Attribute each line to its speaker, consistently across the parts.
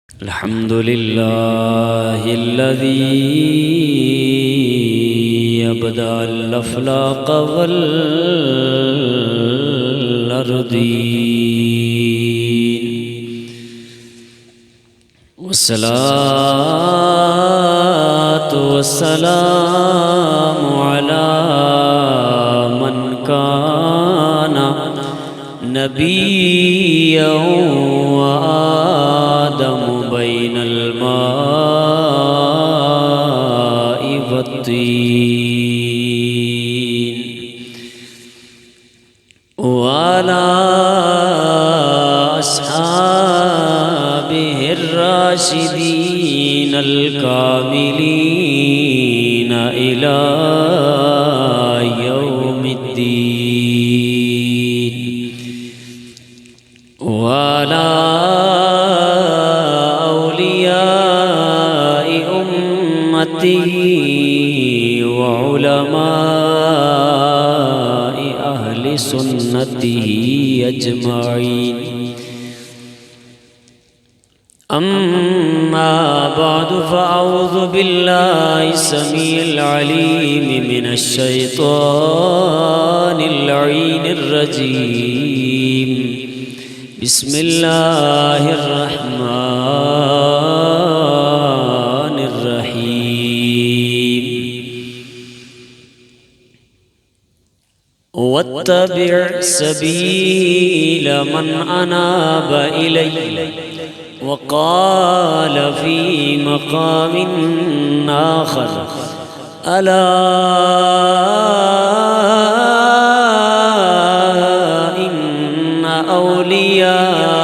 Speaker 1: الحمد لله الذي أبدى الأفلاق والأرضين، والصلاة والسلام على من كان نبيا وآدم بين الماء والطين، وعلى أصحابه الراشدين الكاملين إلى يوم الدين، وعلى أولياء أمته وعلماء أهل سنته أجمعين. أما بعد، فأعوذ بالله السميع العليم من الشيطان اللعين الرجيم. بسم الله الرحمن الرحيم. واتبع سبيل من أناب إلي، وقال في مقام آخر: ألا إن أولياء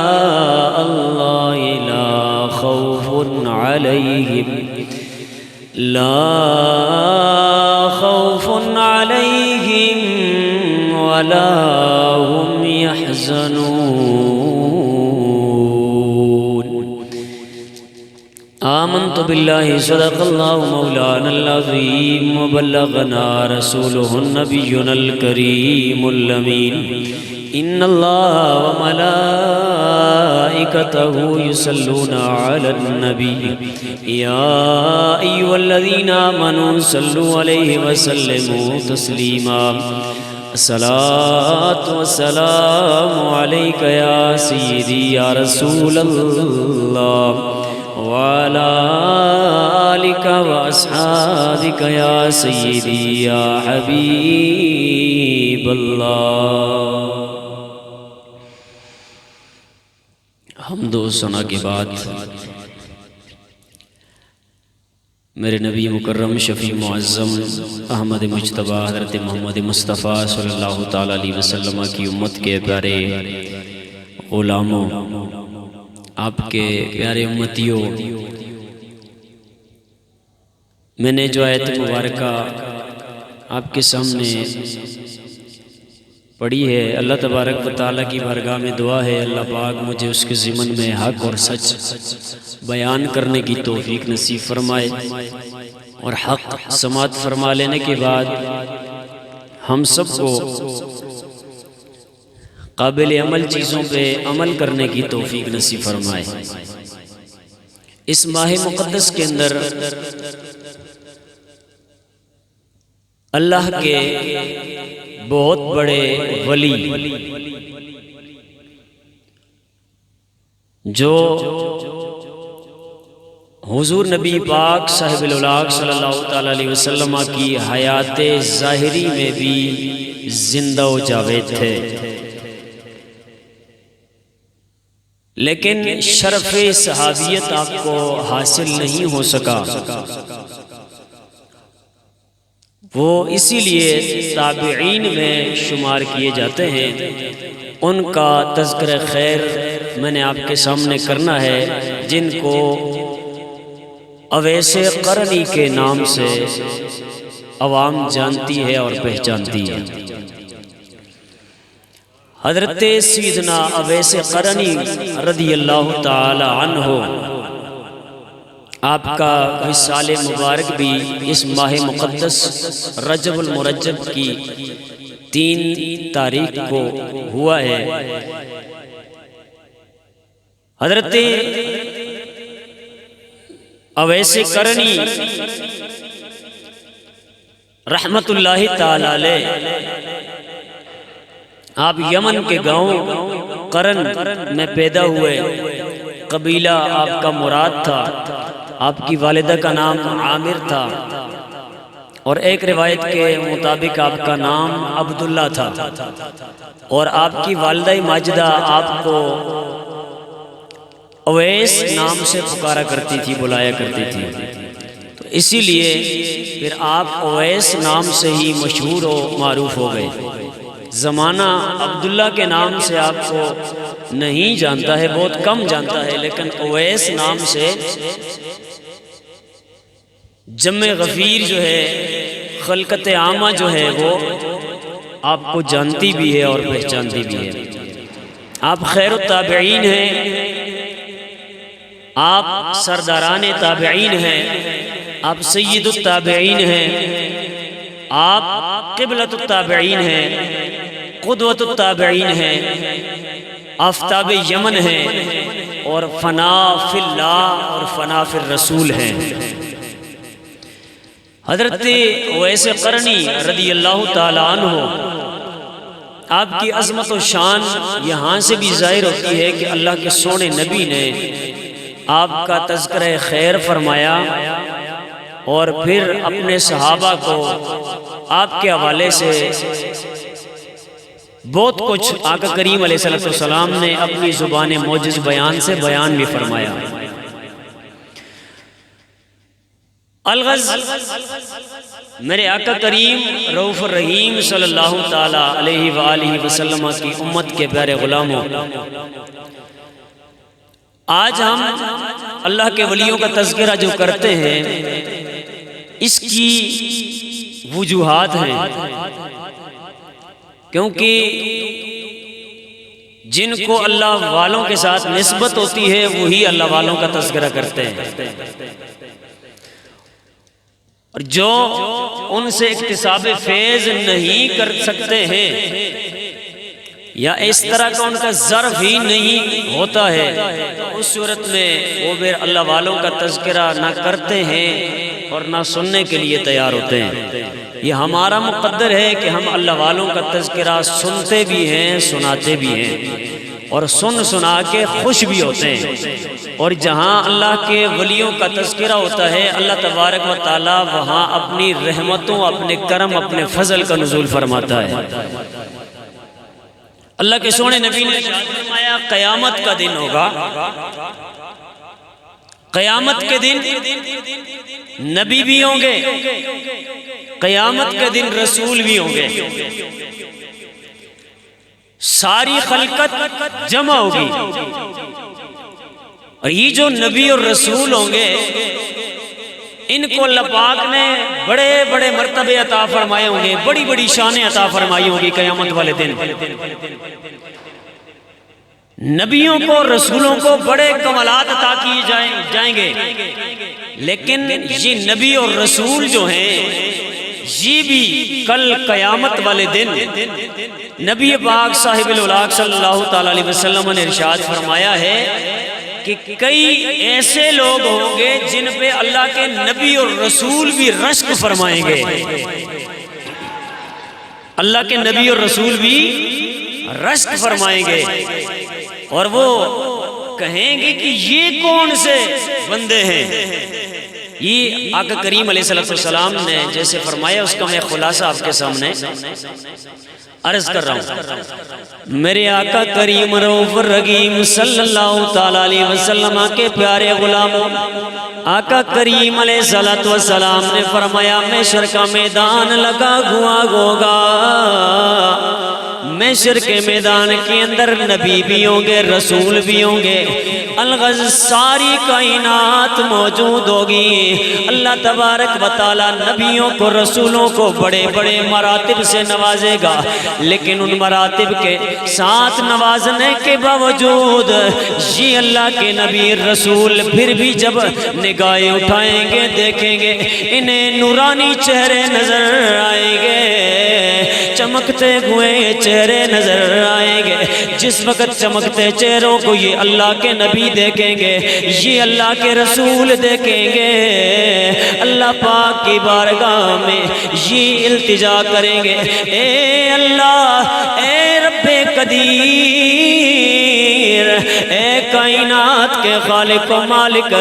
Speaker 1: الله لا خوف عليهم ولا هم يحزنون. آمنت بالله صدق الله مولانا العظيم، وبلغنا رسوله النبي الكريم الأمين. إن الله وملائكته يصلون على النبي يا أيها الذين آمنوا صلوا عليه وسلموا تسليما. الصلاة والسلام عليك يا سيدي يا رسول الله، وعلى آلك وأصحابك يا سيدي يا حبيب الله. حمد و ثنا کے بعد میرے نبی مکرم شفیع معظم احمد مجتبی حضرت محمد مصطفیٰ صلی اللہ تعالیٰ علیہ وسلم کی امت کے پیارے غلاموں، آپ کے پیارے امتیوں، میں نے جو آیت مبارکہ آپ کے سامنے پڑھی ہے، اللہ تبارک و تعالیٰ کی بارگاہ میں دعا ہے اللہ پاک مجھے اس کے ضمن میں حق اور سچ بیان کرنے کی توفیق نصیب فرمائے، اور حق سماعت فرما لینے کے بعد ہم سب کو قابل عمل چیزوں پہ عمل کرنے کی توفیق نصیب فرمائے۔ اس ماہ مقدس کے اندر اللہ کے بہت بڑے ولی جو حضور نبی پاک صاحب الاولاق صلی اللہ تعالیٰ علیہ وسلم کی حیات ظاہری میں بھی زندہ و جاوید تھے، لیکن شرف صحابیت آپ کو حاصل نہیں ہو سکا۔ وہ اسی لیے تابعین میں شمار کیے جاتے ہیں۔ ان کا تذکرہ خیر میں نے آپ کے سامنے کرنا ہے، جن کو اویس قرنی کے نام سے عوام جانتی ہے اور پہچانتی ہے۔ حضرت سیدنا اویس قرنی رضی اللہ تعالی عنہ، آپ کا وصال مبارک بھی اس ماہ مقدس رجب المرجب کی 3 تاریخ کو ہوا ہے۔ حضرت اویس قرنی رحمت اللہ تعالی علیہ، آپ یمن کے گاؤں قرن میں پیدا ہوئے، قبیلہ آپ کا مراد تھا، آپ کی والدہ کا نام عامر تھا، اور ایک روایت کے مطابق آپ کا نام عبداللہ تھا، اور آپ کی والدہ ماجدہ آپ کو اویس نام سے پکارا کرتی تھی، بلایا کرتی تھی، تو اسی لیے پھر آپ اویس نام سے ہی مشہور و معروف ہو گئے۔ زمانہ عبداللہ کے نام سے آپ کو نہیں جانتا ہے، بہت کم جانتا ہے، لیکن اویس نام سے جمع غفیر جو ہے، خلقت عامہ جو ہے، وہ آپ کو جانتی بھی ہے اور پہچانتی بھی ہے۔ آپ خیر التابعین ہیں، آپ سرداران تابعین ہیں، آپ سید التابعین ہیں، آپ قبلۃ التابعین ہیں، قدوۃ التابعین ہیں، آفتاب یمن ہیں، اور فنا فی اللہ اور فنا فی الرسول ہیں۔ حضرت اویس قرنی رضی اللہ تعالی عنہ، آپ کی عظمت و شان یہاں سے بھی ظاہر ہوتی ہے کہ اللہ کے سونے نبی نے آپ کا تذکرہ خیر فرمایا، اور پھر اپنے صحابہ کو آپ کے حوالے سے بہت کچھ آقا کریم علیہ السلام نے اپنی زبان معجز بیان سے بیان بھی فرمایا۔ الغز میرے آقا کریم رؤوف الرحیم صلی اللہ تعالی علیہ وآلہ وسلم کی امت کے پیارے غلاموں، آج ہم اللہ کے ولیوں کا تذکرہ جو کرتے ہیں، اس کی وجوہات ہیں، کیونکہ جن کو اللہ والوں کے ساتھ نسبت ہوتی ہے وہی اللہ والوں کا تذکرہ کرتے ہیں، اور جو ان سے اکتساب فیض نہیں کر سکتے ہیں، یا اس طرح کا ان کا ظرف ہی نہیں ہوتا ہے، تو اس صورت میں وہ پھر اللہ والوں کا تذکرہ نہ کرتے ہیں اور نہ سننے کے لیے تیار ہوتے ہیں۔ یہ ہمارا مقدر ہے کہ ہم اللہ والوں کا تذکرہ سنتے بھی ہیں، سناتے بھی ہیں، اور سن سنا کے خوش بھی ہوتے ہیں، اور جہاں اللہ کے ولیوں کا تذکرہ ہوتا ہے، اللہ تبارک و تعالی وہاں اپنی رحمتوں، اپنے کرم، اپنے فضل کا نزول فرماتا ہے۔ اللہ کے سونے نبی نے فرمایا قیامت کا دن ہوگا، قیامت کے دن نبی بھی ہوں گے، قیامت کے دن رسول بھی ہوں گے، ساری خلقت جمع ہوگی، اور یہ جو نبی اور رسول ہوں گے، ان کو اللہ پاک نے بڑے بڑے مرتبے عطا فرمائے ہوں گے، بڑی بڑی شانیں عطا فرمائی ہوں گی قیامت والے دن۔ نبیوں کو، رسولوں کو بڑے کمالات عطا کیے جائیں گے، لیکن یہ نبی اور رسول جو ہیں، یہ بھی کل قیامت والے دن نبی پاک صاحب الاولاق صلی اللہ تعالی علیہ وسلم نے ارشاد فرمایا ہے کہ کئی ایسے لوگ ہوں گے جن پہ اللہ کے نبی اور رسول بھی رشک فرمائیں گے، اللہ کے نبی اور رسول بھی رشک فرمائیں گے، اور وہ کہیں گے کہ یہ کون سے بندے ہیں۔ یہ آقا کریم علیہ السلام نے جیسے فرمایا، اس کا میں خلاصہ آپ کے سامنے عرض کر رہا ہوں۔ میرے آقا کریم رؤوف الرحیم صلی اللہ تعالی علیہ وسلم کے پیارے غلاموں، آقا کریم علیہ السلام نے فرمایا محشر کا میدان لگا ہوا ہوگا، محشر کے میدان کے اندر نبی بھی ہوں گے، رسول بھی ہوں گے، الغرض ساری کائنات موجود ہوگی۔ اللہ تبارک و تعالی نبیوں کو، رسولوں کو بڑے بڑے مراتب سے نوازے گا، لیکن ان مراتب کے ساتھ نوازنے کے باوجود یہ اللہ کے نبی رسول پھر بھی جب نگاہیں اٹھائیں گے، دیکھیں گے، انہیں نورانی چہرے نظر آئیں گے، چمکتے ہوئے چہرے نظر آئیں گے، جس وقت چمکتے چہروں کو یہ اللہ کے نبی دیکھیں گے، یہ اللہ کے رسول دیکھیں گے، اللہ پاک کی بارگاہ میں یہ التجا کریں گے، اے اللہ، اے رب قدیر، اے کائنات کے خالق و مالک،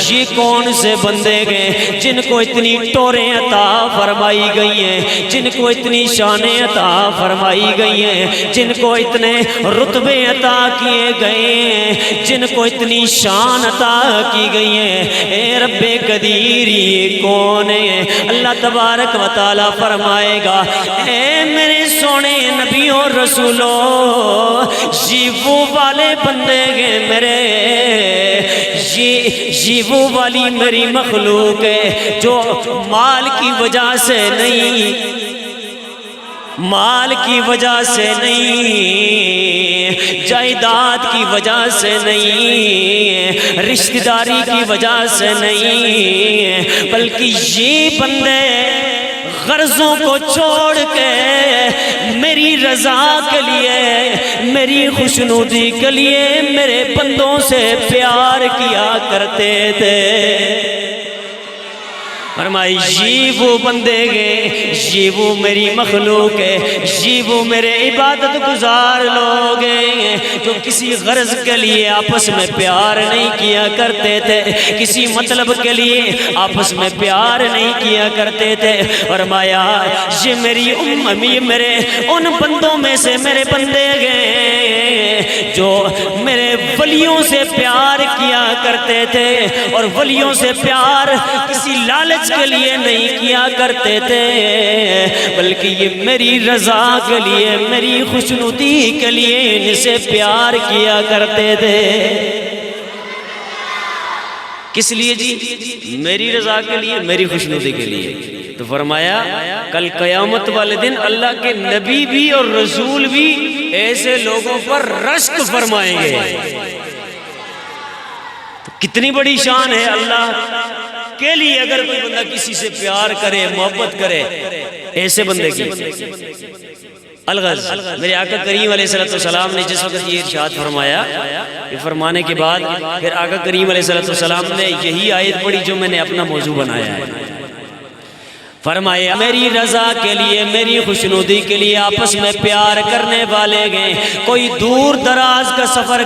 Speaker 1: یہ کون سے بندے گئے جن کو اتنی ٹوریں عطا فرمائی گئی ہیں، جن کو اتنی شانیں عطا فرمائی گئی ہیں، جن کو اتنے رتبے عطا کیے گئے ہیں، جن کو اتنی شان عطا کی گئی ہیں، اے رب قدیر یہ کون ہے؟ اللہ تبارک و تعالی فرمائے گا، اے میرے سونے نبیوں اور رسولوں، یہ وہ والے بندے گئے میرے، یہ وہ والی میری مخلوق ہے جو مال کی وجہ سے نہیں، مال کی وجہ سے نہیں، جائیداد کی وجہ سے نہیں، رشتہ داری کی وجہ سے نہیں، بلکہ یہ بندے غرضوں کو چھوڑ کے میری رضا کے لیے، میری خوشنودی کے لیے میرے بندوں سے پیار کیا کرتے تھے۔ فرمائی یہ وہ بندے گے، یہ وہ میری مخلوق ہے، یہ وہ میرے عبادت گزار لوگ ہیں جو کسی غرض کے لیے آپس میں پیار نہیں کیا کرتے تھے، کسی مطلب کے لیے آپس میں پیار نہیں کیا کرتے تھے۔ فرمایا یہ میری امی، میرے ان بندوں میں سے میرے بندے گئے جو میرے ولیوں سے پیار کیا کرتے تھے، اور ولیوں سے پیار کسی لالچ کے لیے نہیں کیا کرتے تھے، بلکہ یہ میری رضا کے لیے، میری خوشنودی کے لیے ان سے پیار کیا کرتے تھے۔ کس لیے جی؟ میری رضا کے لیے، میری خوشنودی کے لیے۔ تو فرمایا کل قیامت والے دن اللہ کے نبی بھی اور رسول بھی ایسے لوگوں پر رشک فرمائیں گے۔ تو کتنی بڑی شان ہے اللہ کے لیے اگر کوئی بندہ کسی سے پیار کرے، محبت کرے، ایسے بندے کی۔ الغرض میرے آقا کریم علیہ السلام نے جس وقت یہ ارشاد فرمایا، یہ فرمانے کے بعد پھر آقا کریم علیہ السلام نے یہی آیت پڑھی جو میں نے اپنا موضوع بنایا ہے۔ فرمایا میری رضا کے لیے، میری خوشنودی کے لیے آپس میں پیار کرنے والے گئے، کوئی دور دراز کا سفر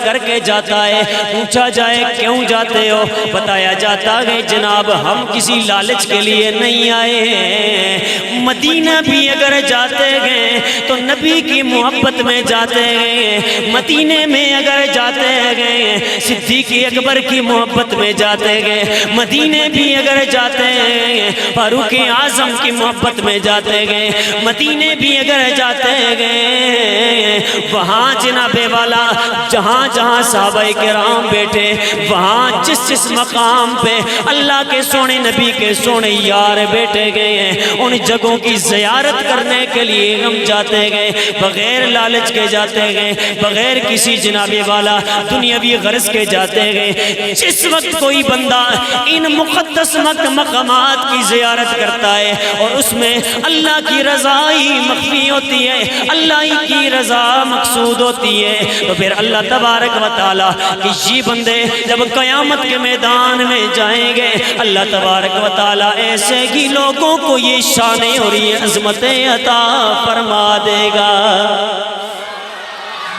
Speaker 1: کر کے جاتا ہے، پوچھا جائے کیوں جاتے ہو؟ بتایا جاتا ہے جناب ہم کسی لالچ کے لیے نہیں آئے ہیں، مدینہ بھی اگر جاتے گئے تو نبی کی محبت میں جاتے گئے، مدینے میں اگر جاتے گئے صدیق اکبر کی محبت میں جاتے گئے، مدینے بھی اگر جاتے گئے فاروق اعظم کی محبت میں جاتے گئے، مدینے بھی اگر جاتے گئے وہاں جناب والا جہاں جہاں صحابہ کرام بیٹھے، وہاں جس جس مقام پہ اللہ کے سونے نبی کے سونے یار بیٹھے گئے ہیں ان جگہوں کی زیارت کرنے کے لیے ہم جاتے گئے، بغیر لالچ کے جاتے گئے، بغیر کسی جناب والا دنیاوی غرض کے جاتے گئے۔ جس وقت کوئی بندہ ان مقدس مقامات کی زیارت کرتا ہے اور اس میں اللہ کی رضا ہی مخفی ہوتی ہے، اللہ کی رضا مقصود ہوتی ہے، تو پھر اللہ تبارک و تعالیٰ کہ یہ بندے جب قیامت کے میدان میں جائیں گے اللہ تبارک و تعالیٰ ایسے ہی لوگوں کو یہ شانیں اور یہ عظمتیں عطا فرما دے گا۔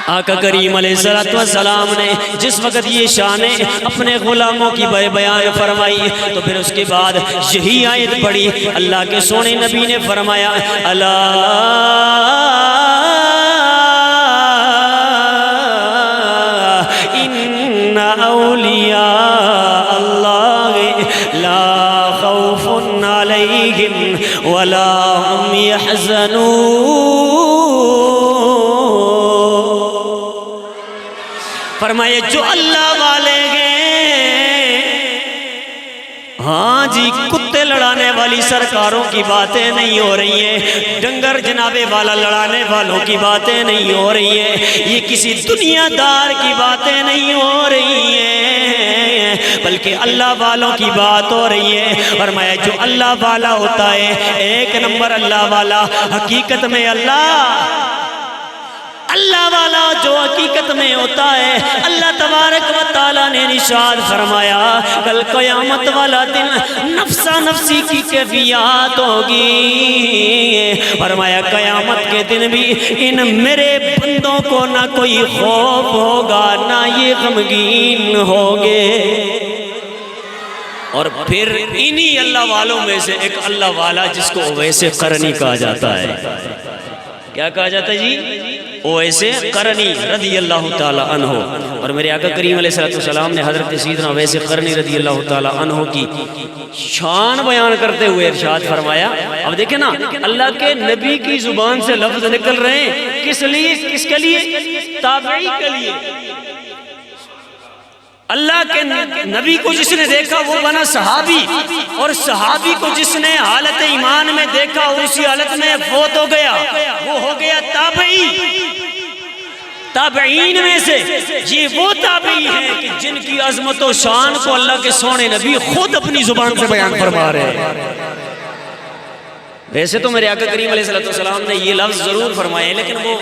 Speaker 1: آقا کریم علیہ السلام نے جس وقت یہ شانیں اپنے غلاموں کی بیان فرمائی تو پھر اس کے بعد یہی آیت پڑھی، اللہ کے سونے نبی نے فرمایا الا ان اولیاء اللہ لا خوف علیہم ولا هم يحزنون۔ فرمائے جو اللہ والے گئے، ہاں جی کتے لڑانے والی سرکاروں کی باتیں نہیں ہو رہی ہیں، ڈنگر جناب والا لڑانے والوں کی باتیں نہیں ہو رہی ہیں، یہ کسی دنیا دار کی باتیں نہیں ہو رہی ہیں، بلکہ اللہ والوں کی بات ہو رہی ہے۔ فرمایا جو اللہ والا ہوتا ہے، ایک نمبر اللہ والا، حقیقت میں اللہ والا حقیقت میں ہوتا ہے۔ اللہ تبارک و تعالیٰ نے ارشاد فرمایا کل قیامت والا دن نفسا نفسی کی کیفیات ہوگی۔ فرمایا قیامت کے دن بھی ان میرے بندوں کو نہ کوئی خوف ہوگا نہ یہ غمگین ہوگے۔ اور پھر انہی اللہ والوں میں سے ایک اللہ والا جس کو اویس قرنی کہا جاتا ہے۔ کیا کہا جاتا ہے جی؟ اویس قرنی رضی اللہ تعالی عنہ۔ اور میرے آقا کریم علیہ السلام نے حضرت سیدنا اویس قرنی رضی اللہ تعالی عنہ کی شان بیان کرتے ہوئے ارشاد فرمایا۔ اب دیکھیں نا، اللہ کے نبی کی زبان سے لفظ نکل رہے ہیں کس لیے؟ کس کے لیے؟ تابعی کے لیے۔ اللہ کے نبی کو جس نے دیکھا وہ بنا صحابی، اور صحابی کو جس نے حالت ایمان میں دیکھا اور اسی حالت میں فوت ہو گیا وہ ہو گیا تابعی۔ تابعین میں سے یہ وہ تابعی ہیں کہ جن کی عظمت و شان کو اللہ کے سونے نبی خود اپنی زبان سے بیان فرما رہے ہیں۔ ویسے تو میرے آقا کریم علیہ السلام نے یہ لفظ ضرور فرمائے لیکن وہ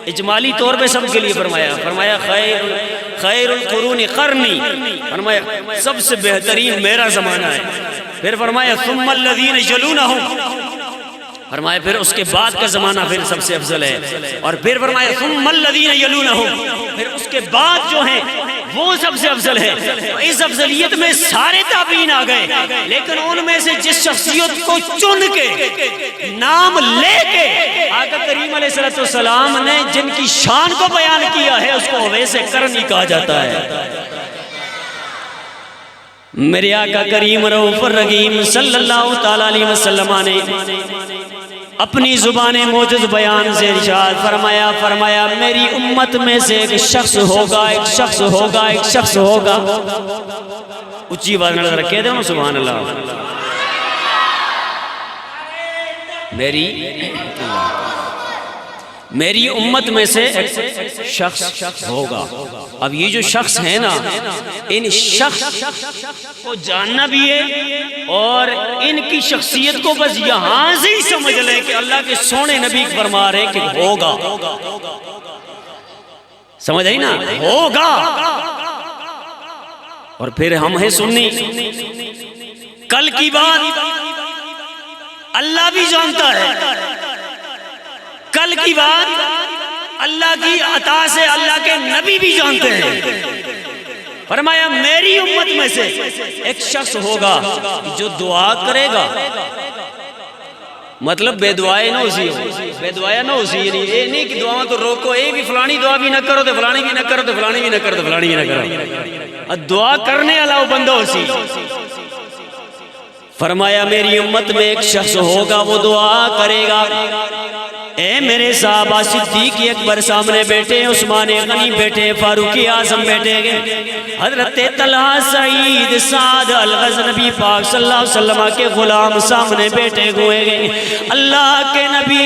Speaker 1: اجمالی طور پہ سب کے لیے فرمایا خیر القرون قرنی، فرمایا سب سے بہترین میرا زمانہ ہے۔ پھر فرمایا ثم الذین یلونہم، فرمایا پھر اس کے بعد کا زمانہ پھر سب سے افضل ہے۔ اور پھر فرمایا ثم الذین یلونہم، پھر اس کے بعد جو ہیں وہ سب سے افضل ہے۔ اس افضلیت میں سارے تابعین آ گئے، لیکن ان میں سے جس شخصیت کو چن کے نام لے کے آقا کریم علیہ السلام نے جن کی شان کو بیان کیا ہے اس کو اویس قرنی کہا جاتا ہے۔ میرے آقا کریم رؤوف الرحیم صلی اللہ تعالیٰ علیہ وسلم نے اپنی زبان موجز بیان سے ارشاد فرمایا میری امت میں سے ایک شخص ہوگا، ایک شخص ہوگا، ایک شخص ہوگا۔ اچھی بات نظر رکھے دے سبحان اللہ۔ میری امت میں سے ایک شخص ہوگا۔ اب یہ جو شخص ہے نا، ان شخص کو جاننا بھی ہے اور ان کی شخصیت کو بس یہاں سے ہی سمجھ لیں کہ اللہ کے سونے نبی فرما رہے کہ ہوگا۔ سمجھ آئی نا؟ ہوگا۔ اور پھر ہم ہیں سنی، کل کی بات اللہ بھی جانتا ہے، کل کی بات اللہ کی عطا سے اللہ کے نبی بھی جانتے ہیں۔ فرمایا میری امت میں سے ایک شخص ہوگا جو دعا کرے گا، مطلب بے دعائے نہ اسی ہو، بے دعائے نہ اسی، یعنی یہ نہیں کہ دعا تو روکو، اے بھی فلانی دعا بھی نہ کرو تو فلانی بھی نہ کرو تو فلانی بھی نہ کرو تو فلانی بھی نہ کرو، دعا کرنے والا وہ بندہ اسی۔ فرمایا میری امت میں ایک شخص ہوگا وہ دعا کرے گا، اے میرے صحابہ صدیق اکبر سامنے بیٹھے، عثمان غنی بیٹھے، فاروق اعظم بیٹھے گئے، حضرت طلحہ سعید سعد الغزنوی پاک صلی اللہ علیہ وسلم کے غلام سامنے بیٹھے ہوئے گئے۔ اللہ کے نبی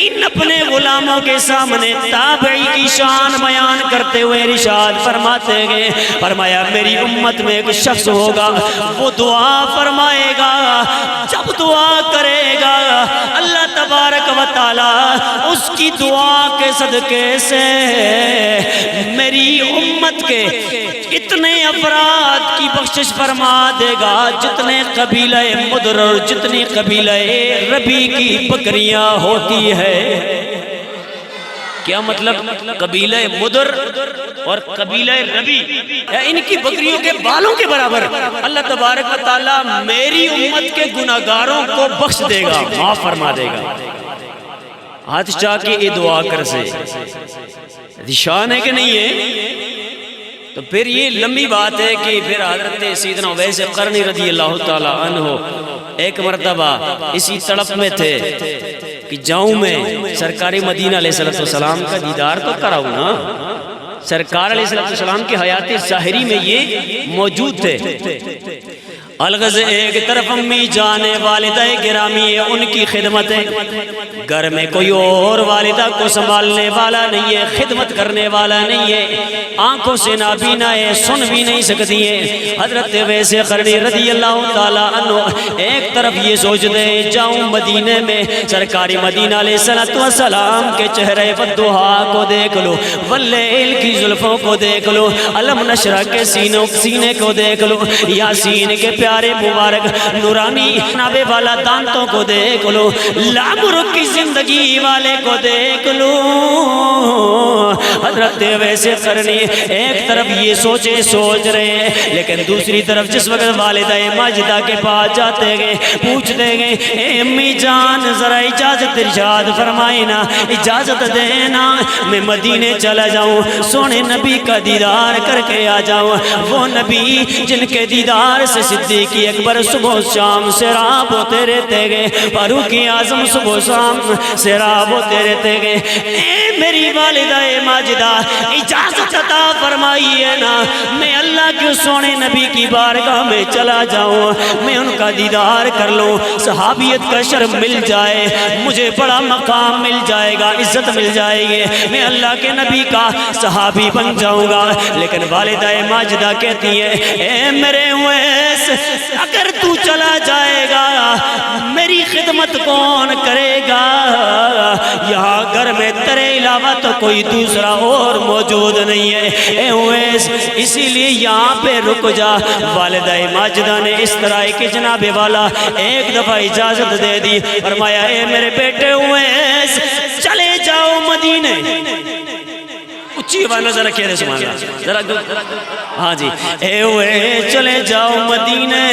Speaker 1: ان اپنے غلاموں کے سامنے تابعی کی شان بیان کرتے ہوئے ارشاد فرماتے گئے، فرمایا میری امت میں ایک شخص ہوگا وہ دعا فرمائے گا، جب دعا کرے گا اللہ تبارک و تعالی اس کی دعا کے صدقے سے میری امت کے اتنے افراد کی بخشش فرما دے گا جتنے قبیلہ مدر اور جتنی قبیلہ ربی کی بکریاں ہوتی ہے۔ کیا مطلب؟ قبیلہ مدر اور قبیلہ ربی ان کی بکریوں کے بالوں کے برابر اللہ تبارک و تعالی میری امت کے گناہگاروں کو بخش دے گا، معاف فرما دے گا۔ ہاتھ چاہ کے یہ دعا کر سے شان ہے کہ نہیں ہے؟ تو پھر یہ لمبی بات ہے کہ پھر حضرت سیدنا اویس قرنی رضی اللہ تعالی عنہ ایک مرتبہ اسی تڑپ میں تھے کہ جاؤں میں سرکار مدینہ علیہ السلام کا دیدار تو کراؤں نا۔ سرکار علیہ السلام کی حیات ظاہری میں یہ موجود تھے۔ الغز ایک طرف امی جانے والدہ گرامی ہے، ان کی خدمت ہے، گھر میں کوئی اور والدہ کو سنبھالنے والا نہیں ہے، خدمت کرنے والا نہیں ہے، آنکھوں سے نابینا ہے، سن بھی نہیں سکتی ہے۔ حضرت اویس قرنی رضی اللہ تعالیٰ عنہ ایک طرف یہ سوچ دے جاؤں مدینے میں سرکاری مدینہ علیہ السلام کے چہرے والضحیٰ کو دیکھ لو، واللیل کی زلفوں کو دیکھ لو، علم نشرہ کے سینے کو دیکھ لو، یاسین کے پیارے مبارک نورانی نابے والا دانتوں کو دیکھ لو، لامرک کی زندگی والے کو دیکھ لو۔ حضرت اویس قرنی ایک طرف یہ سوچ رہے ہیں، لیکن دوسری طرف جس وقت والدہ ماجدہ کے پاس جاتے گئے پوچھتے گئے اے امی جان ذرا اجازت ارشاد فرمائے نا، اجازت دینا میں مدینے چلا جاؤں، سونے نبی کا دیدار کر کے آ جاؤں، وہ نبی جن کے دیدار سے صدیق اکبر صبح شام سیراب ہوتے رہتے گئے، فاروق اعظم صبح شام سیراب ہوتے رہتے گئے۔ اے میری والدہ ماجدہ اجازت عطا فرمائیے نا، میں اللہ کے سونے نبی کی بارگاہ میں چلا جاؤں، میں ان کا دیدار کر لوں، صحابیت کا شرف مل جائے، مجھے بڑا مقام مل جائے گا، عزت مل جائے گی، میں اللہ کے نبی کا صحابی بن جاؤں گا۔ لیکن والدہ ماجدہ کہتی ہے اے میرے اویس اگر تو چلا جائے گا میری خدمت کون کرے گا؟ یہاں گھر میں تیرے علاوہ تو کوئی دوسرا اور موجود نہیں ہے اے اویس، اسی لیے یہاں پہ رک جا۔ والدہ ماجدہ نے اس طرح کہ جناب والا ایک دفعہ اجازت دے دی، فرمایا اے میرے بیٹے اویس چلے جاؤ مدینے۔ اچھی آواز ذرا کہہ رہے سبحان اللہ ذرا، ہاں جی، اے اویس چلے جاؤ مدینے۔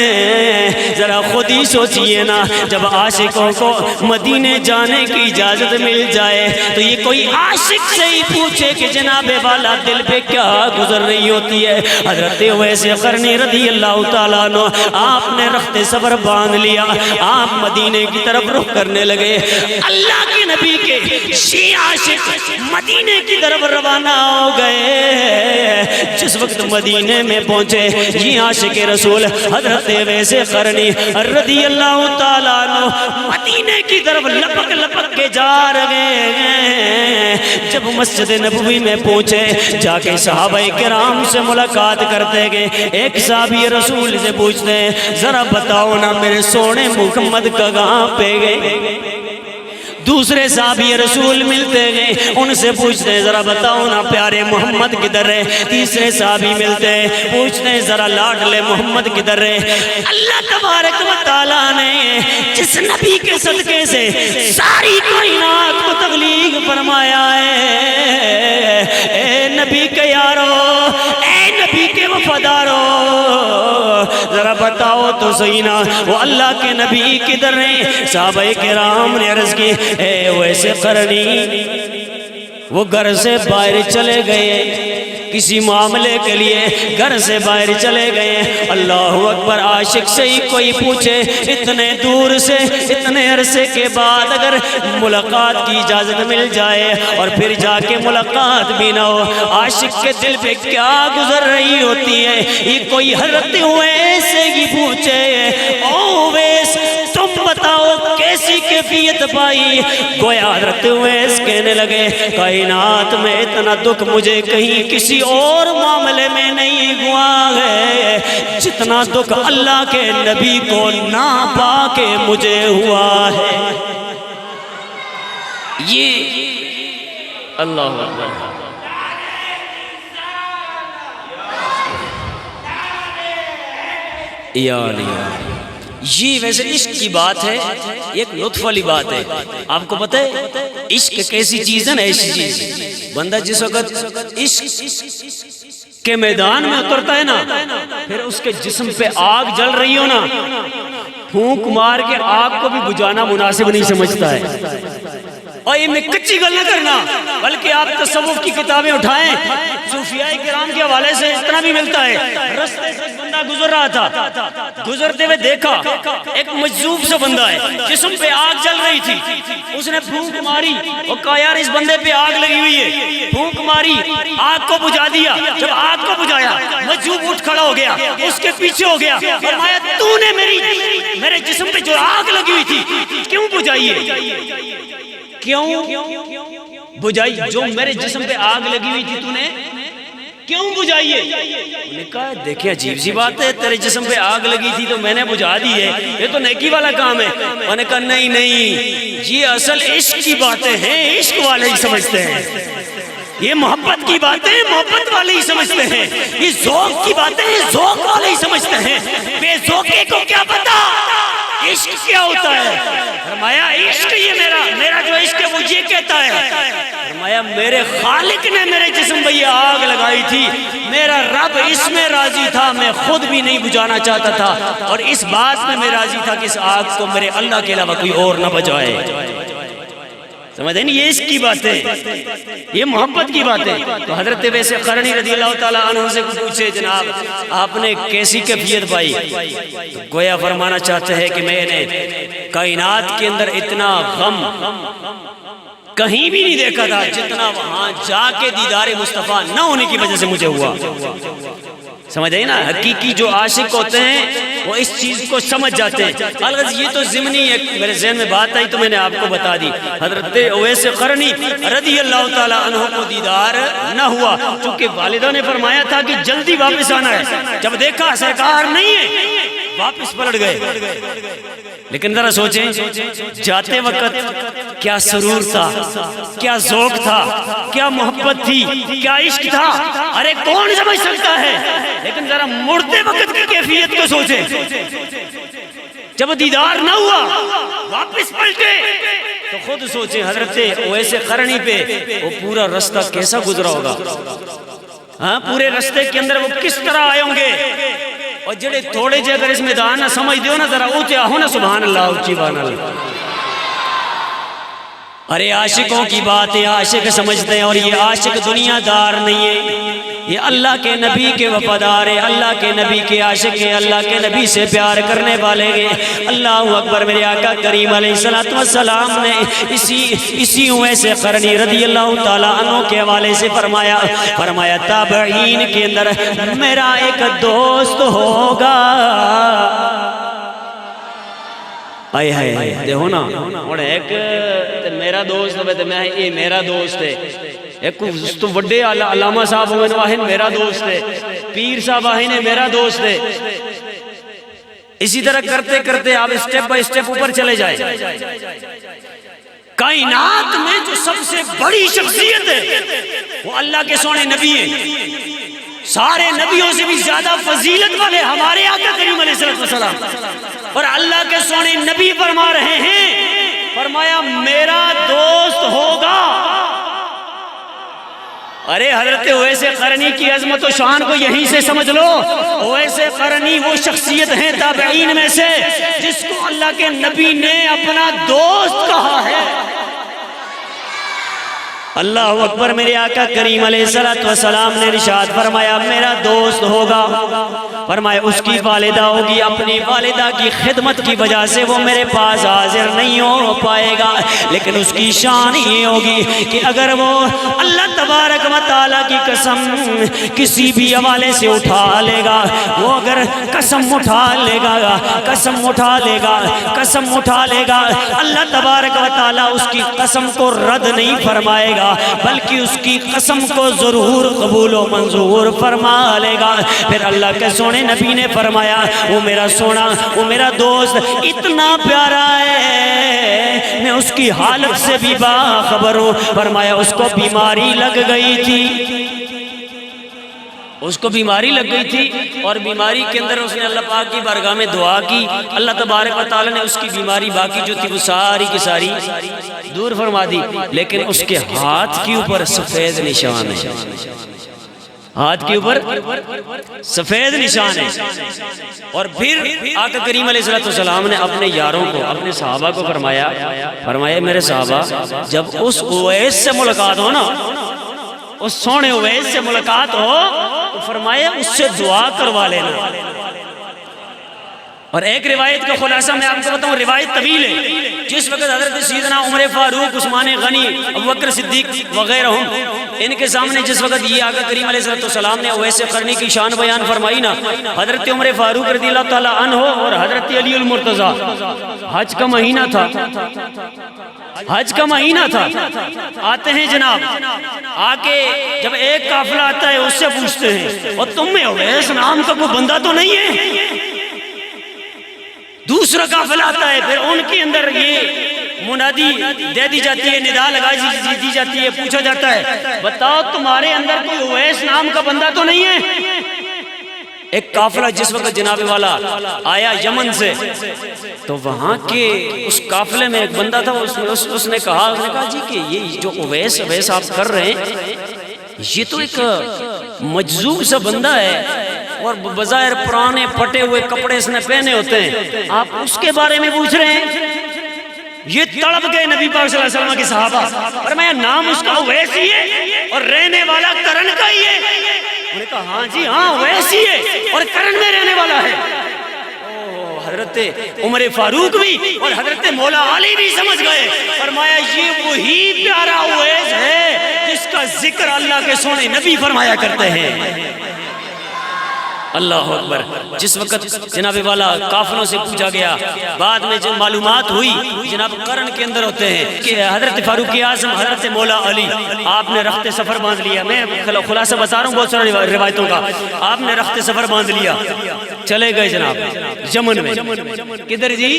Speaker 1: ذرا خود ہی سوچئے نا، جب عاشقوں کو مدینے جانے کی اجازت مل جائے تو یہ کوئی عاشق سے ہی پوچھے کہ جناب والا دل پہ کیا گزر رہی ہوتی ہے۔ حضرت اویس قرنی رضی اللہ تعالیٰ عنہ آپ نے رخت صبر باندھ لیا، آپ مدینے کی طرف رخ کرنے لگے۔ اللہ کے نبی کے یہ عاشق مدینے کی طرف روانہ ہو گئے۔ جس وقت مدینے میں پہنچے یہ عاشق رسول حضرت اویس قرنی رضی اللہ تعالیٰ عنہ مدینے کی طرف لپک لپک کے جا رہے ہیں۔ جب مسجد نبوی میں پہنچے جا کے صحابہ کرام سے ملاقات کرتے گئے، ایک صحابی رسول سے پوچھتے ہیں ذرا بتاؤ نا میرے سونے محمد کہاں پہ گئے؟ دوسرے صحابی رسول ملتے گئے، ان سے پوچھتے ہیں ذرا بتاؤ نا پیارے محمد کدھر ہے؟ تیسرے صحابی ملتے ہیں، پوچھتے ہیں ذرا لاڈلے محمد کدھر ہے؟ اللہ تبارک و تعالیٰ نے جس نبی کے صدقے سے ساری کائنات کو تخلیق فرمایا ہے، اے نبی کے یارو، اے نبی کے وفادارو، ذرا بتاؤ تو صحیح نا وہ اللہ کے نبی کدھر ہیں؟ صحابہ کرام نے عرض کی اے اویس قرنی وہ گھر سے باہر چلے گئے، کسی معاملے کے لیے گھر سے باہر چلے گئے۔ اللہ اکبر، عاشق سے ہی کوئی پوچھے اتنے دور سے اتنے عرصے کے بعد اگر ملاقات کی اجازت مل جائے اور پھر جا کے ملاقات بھی نہ ہو، عاشق کے دل پہ کیا گزر رہی ہوتی ہے؟ یہ کوئی حضرت اویس سے ہی پوچھے اویس تم بتاؤ کیسی کیفیت پائی؟ گویا حضرت اویس کہنے لگے کائنات میں اتنا دکھ مجھے کہیں کسی اور معاملے میں نہیں ہوا ہے جتنا دکھ اللہ کے نبی کو نہ پا کے مجھے ہوا ہے۔ یہ اللہ اکبر، یہ ویسے عشق کی بات ہے، ایک لطف والی بات ہے۔ آپ کو پتہ ہے عشق کیسی چیز ہے نا، ایسی چیز بندہ جس وقت عشق کے میدان میں اترتا ہے نا، پھر اس کے جسم پہ آگ جل رہی ہو نا، پھونک مار کے آگ کو بھی بجھانا مناسب نہیں سمجھتا ہے۔ اور یہ میں کچی گل نہ کرنا، بلکہ آپ تصوف کی کتابیں اٹھائیں، صوفیاء کرام کے حوالے سے اتنا بھی ملتا ہے۔ رستے سے بندہ گزر رہا تھا، گزرتے ہوئے دیکھا ایک مجذوب سا بندہ ہے، جسم پہ آگ جل رہی تھی، اس نے پھونک ماری اور کہا یار اس بندے پہ آگ لگی ہوئی ہے، پھونک ماری ماری، آگ کو بجھا دیا. جب آگ کو بجھایا مجذوب اٹھ کھڑا ہو گیا، اس کے پیچھے ہو گیا. فرمایا تو نے میرے جسم پہ جو آگ لگی ہوئی تھی کیوں بجھائی ہے؟ کیوں بجھائی؟ جو میرے جسم پہ آگ لگی ہوئی تھی تو نے کیوں بجھائی ہے؟ انہوں نے کہا دیکھیں عجیب سی بات ہے، تیرے جسم پہ آگ لگی تھی تو میں نے بجھا دی ہے، یہ تو نیکی والا کام ہے. انہوں نے کہا نہیں، یہ اصل عشق کی باتیں ہیں، عشق والے ہی سمجھتے ہیں. یہ محبت کی باتیں محبت والے ہی سمجھتے ہیں، یہ ذوق کی باتیں ذوق والے ہی سمجھتے ہیں. بے ذوقے کو کیا پتا عشق کیا ہوتا ہے؟ فرمایا عشق یہ میرا جو عشق ہے وہ یہ کہتا ہے. فرمایا میرے خالق نے میرے جسم پہ یہ آگ لگائی تھی، میرا رب اس میں راضی تھا، میں خود بھی نہیں بجھانا چاہتا تھا، اور اس بات میں میں راضی تھا کہ اس آگ کو میرے اللہ کے علاوہ کوئی اور نہ بجھائے. سمجھیں نہیں؟ یہ عشق کی باتیں، یہ محبت کی باتیں. تو حضرت ویس قرنی رضی اللہ تعالیٰ عنہ سے پوچھے جناب آپ نے کیسی کیفیت پائی؟ تو گویا فرمانا چاہتے ہیں کہ میں نے کائنات کے اندر اتنا غم کہیں بھی نہیں دیکھا تھا جتنا وہاں جا کے دیدار مصطفیٰ نہ ہونے کی وجہ سے مجھے ہوا. سمجھ آئی نا؟ حقیقی جو عاشق ہوتے ہیں وہ اس چیز کو سمجھ جاتے ہیں. الغرض یہ تو ضمنی ہے، میرے ذہن میں بات آئی تو میں نے آپ کو بتا دی. حضرت اویس قرنی رضی اللہ تعالیٰ عنہ کو دیدار نہ ہوا، چونکہ والدہ نے فرمایا تھا کہ جلدی واپس آنا ہے. جب دیکھا سرکار نہیں ہے واپس پلٹ گئے. لیکن ذرا سوچیں جاتے وقت کیا سرور تھا، کیا ذوق تھا، کیا محبت تھی، کیا عشق تھا، ارے کون سمجھ سکتا ہے. لیکن ذرا مڑتے وقت کی کیفیت کو سوچیں. جب دیدار نہ ہوا واپس پلٹے تو خود سوچیں حضرت اویس قرنی پہ وہ پورا رستہ کیسا گزرا ہوگا. ہاں پورے رستے کے اندر وہ کس طرح آئے ہوں گے. اور جڑے تھوڑے جے اگر اس میدان نہ سمجھ دیو نا ذرا اونچے آہو نا سبحان اللہ اونچی بان اللہ. ارے عاشقوں کی بات ہے، عاشق سمجھتے ہیں، اور یہ عاشق دنیا دار نہیں ہے، یہ اللہ کے نبی کے وفادار ہے، اللہ کے نبی کے عاشق ہے، اللہ کے نبی سے پیار کرنے والے ہیں. اللہ اکبر. میرے آقا کریم علیہ السلام نے اسی اویس قرنی رضی اللہ تعالیٰ عنہ کے حوالے سے فرمایا تابعین کے اندر میرا ایک دوست ہوگا. آئے ہائے دیکھو نا اور ایک میرا دوست ہوئے تو میں یہ میرا دوست ہے. ایک اس تو وڈے علامہ صاحب ہوئے نواہن میرا دوست ہے، پیر صاحب آہن میرا دوست ہے. اسی طرح کرتے کرتے آپ اسٹیپ بائی اسٹیپ اوپر چلے جائیں. کائنات میں جو سب سے بڑی شخصیت ہے وہ اللہ کے سونے نبی ہیں. سارے نبیوں سے بھی زیادہ فضیلت والے ہمارے آقا کریم علیہ السلام. اور اللہ کے سونے نبی فرما رہے ہیں، فرمایا میرا دوست ہوگا. ارے حضرت اویس قرنی کی عظمت و شان کو یہیں سے سمجھ لو. اویس قرنی وہ شخصیت ہیں تابعین میں سے جس کو اللہ کے نبی نے اپنا دوست کہا ہے. اللہ اکبر. میرے آقا کریم علیہ السلام نے ارشاد فرمایا میرا دوست ہوگا. فرمایا اس کی والدہ ہوگی، اپنی والدہ کی خدمت کی وجہ سے وہ میرے پاس حاضر نہیں ہو پائے گا، لیکن اس کی شان یہ ہوگی کہ اگر وہ اللہ تبارک و تعالیٰ کی قسم کسی بھی حوالے سے اٹھا لے گا، وہ اگر قسم اٹھا لے گا اللہ تبارک و تعالیٰ اس کی قسم کو رد نہیں فرمائے گا، بلکہ اس کی قسم کو ضرور قبول و منظور فرما لے گا. پھر اللہ کے سونے نبی نے فرمایا وہ میرا سونا، وہ میرا دوست اتنا پیارا ہے میں اس کی حالت سے بھی باخبر ہوں. فرمایا اس کو بیماری لگ گئی تھی، اور بیماری کے اندر اس نے اللہ پاک کی بارگاہ میں دعا کی. اللہ تبارک و تعالی نے اس کی بیماری باقی جو تھی وہ ساری کی ساری دور فرما دی. لیکن اس کے ہاتھ کے اوپر سفید نشان ہے، ہاتھ کے اوپر سفید نشان ہے. اور پھر آقا کریم علیہ السلام نے اپنے یاروں کو، اپنے صحابہ کو فرمایا میرے صحابہ جب اس اویس سے ملاقات ہو نا، اس سونے اویس سے ملاقات ہو تو فرمایا اس سے دعا کروا لینا. اور ایک روایت کا خلاصہ میں آپ کو بتاؤں، روایت طویل ہے، جس وقت حضرت سیدنا عمر فاروق، عثمان غنی، ابوبکر صدیق وغیرہ ان کے سامنے جس وقت یہ آقا کریم علیہ السلام نے اویس قرنی کی شان بیان فرمائی نا، حضرت عمر فاروق رضی اللہ تعالیٰ عنہ اور حضرت علی المرتضیٰ، حج کا مہینہ تھا، حج کا مہینہ تھا، آتے ہیں جناب، آ کے جب ایک قافلہ آتا ہے اس سے پوچھتے ہیں اور تم میں اویس نام کا کوئی بندہ تو نہیں ہے؟ دوسرا قافلہ آتا ہے، پھر ان کے اندر یہ منادی دے دی جاتی ہے، ندا لگائی دی جاتی ہے، پوچھا جاتا ہے بتاؤ تمہارے اندر کوئی اویس نام کا بندہ تو نہیں ہے؟ ایک قافلہ جس وقت جناب والا آیا یمن سے، تو وہاں کے اس قافلے میں ایک بندہ تھا، اس نے کہا جی کہ یہ جو اویس آپ کر رہے ہیں یہ تو ایک مجذوب سا بندہ ہے اور بظاہر پرانے پھٹے ہوئے کپڑے اس نے پہنے ہوتے ہیں، آپ اس کے بارے میں پوچھ رہے ہیں؟ یہ تڑپ گئے نبی پاک صلی اللہ علیہ وسلم کے صحابہ، فرمایا نام اس کا اویس ہی ہے اور رہنے والا کرن کا ہی ہے؟ انہوں نے کہا ہاں جی ہاں اویس ہی ہے اور کرن میں رہنے والا ہے۔ حضرت عمر فاروق بھی اور حضرت مولا علی بھی سمجھ گئے، فرمایا یہ وہی پیارا اویس ہے جس کا ذکر اللہ کے سونے نبی فرمایا کرتے ہیں۔ اللہ اکبر۔ جس وقت جناب والا قافلوں سے پوچھا گیا، بعد میں جو معلومات ہوئی جناب قرن کے اندر ہوتے ہیں کہ حضرت فاروق اعظم، حضرت مولا علی، آپ نے رخت سفر باندھ لیا، میں خلاصہ بتا رہا ہوں بہت سارے روایتوں کا، آپ نے رخت سفر باندھ لیا، چلے گئے جناب یمن میں، کدھر جی؟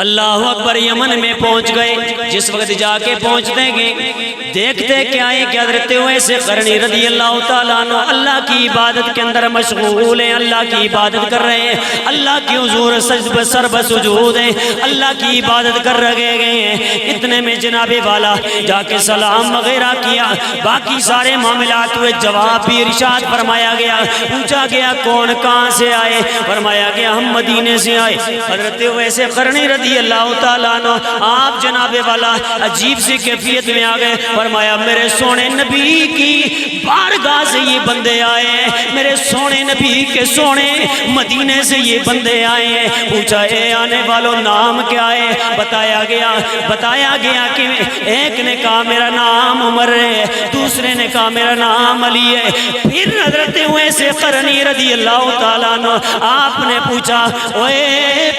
Speaker 1: اللہ اکبر، یمن میں پہنچ گئے۔ جس وقت جا کے پہنچتے گئے دیکھتے کیا ہے کہ حضرت اویس قرنی رضی اللہ تعالیٰ عنہ اللہ کی عبادت کے اندر مشغول ہیں، اللہ کی عبادت کر رہے ہیں، اللہ کی حضور سر بسجود ہیں، اللہ کی عبادت کر رہے ہیں۔ اتنے میں جناب والا جا کے سلام وغیرہ کیا، باقی سارے معاملات ہوئے، جواب بھی ارشاد فرمایا گیا۔ پوچھا گیا کون کہاں سے آئے؟ فرمایا گیا ہم مدینے سے آئے۔ حضرت اویس قرنی رضی اللہ تعالیٰ عنہ آپ جناب والا عجیب سی کیفیت میں آ گئے، فرمایا میرے سونے نبی کی بارگاہ سے یہ بندے آئے ہیں، میرے سونے نبی کے سونے مدینے سے یہ بندے آئے ہیں۔ پوچھا اے آنے والوں نام کیا ہے؟ بتایا گیا کہ ایک نے کہا میرا نام عمر ہے، دوسرے نے کہا میرا نام علی ہے۔ پھر حضرت اویس قرنی رضی اللہ تعالیٰ عنہ آپ نے پوچھا اوے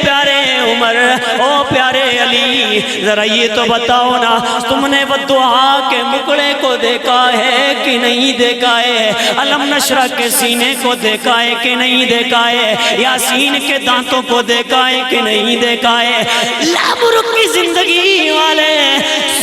Speaker 1: پیارے عمر، او پیارے علی، ذرا یہ تو بتاؤ نا تم نے وہ دعا کے مکڑے کو دیکھا ہے کہ نہیں دیکھا ہے؟ علم نشرح کے سینے کو دیکھا ہے کہ نہیں دیکھا ہے؟ یاسین کے دانتوں کو دیکھا ہے کہ نہیں دیکھا ہے؟ لامرک کی زندگی والے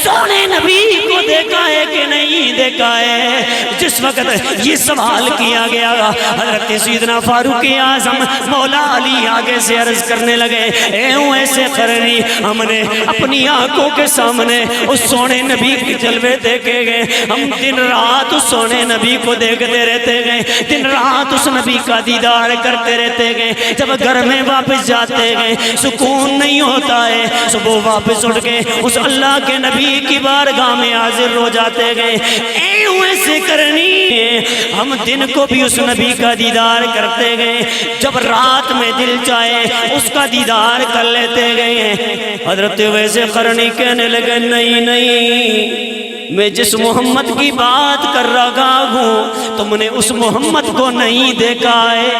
Speaker 1: سونے نبی کو دیکھا ہے کہ نہیں دیکھا ہے؟ جس وقت یہ سوال کیا گیا حضرت سیدنا فاروق اعظم مولا علی آگے سے عرض کرنے لگے اے اویس قرنی، ہم نے اپنی آنکھوں کے سامنے اس سونے نبی کی جلوے دیکھے گئے، ہم دن رات اس سونے نبی کو دیکھتے رہتے گئے، دن رات اس نبی کا دیدار کرتے رہتے گئے۔ جب گھر میں واپس جاتے گئے سکون نہیں ہوتا ہے، صبح واپس اٹھ کے اس اللہ کے نبی کی بارگاہ میں حاضر ہو جاتے گئے۔ اے اویس قرنی، ہم دن کو بھی اس نبی کا دیدار کرتے گئے، جب رات میں دل چاہے اس کا دیدار کر لیتے گئے۔ حضرت اویس قرنی کہنے لگے نہیں، میں جس محمد کی بات کر رہا ہوں تم نے اس محمد کو نہیں دیکھا ہے۔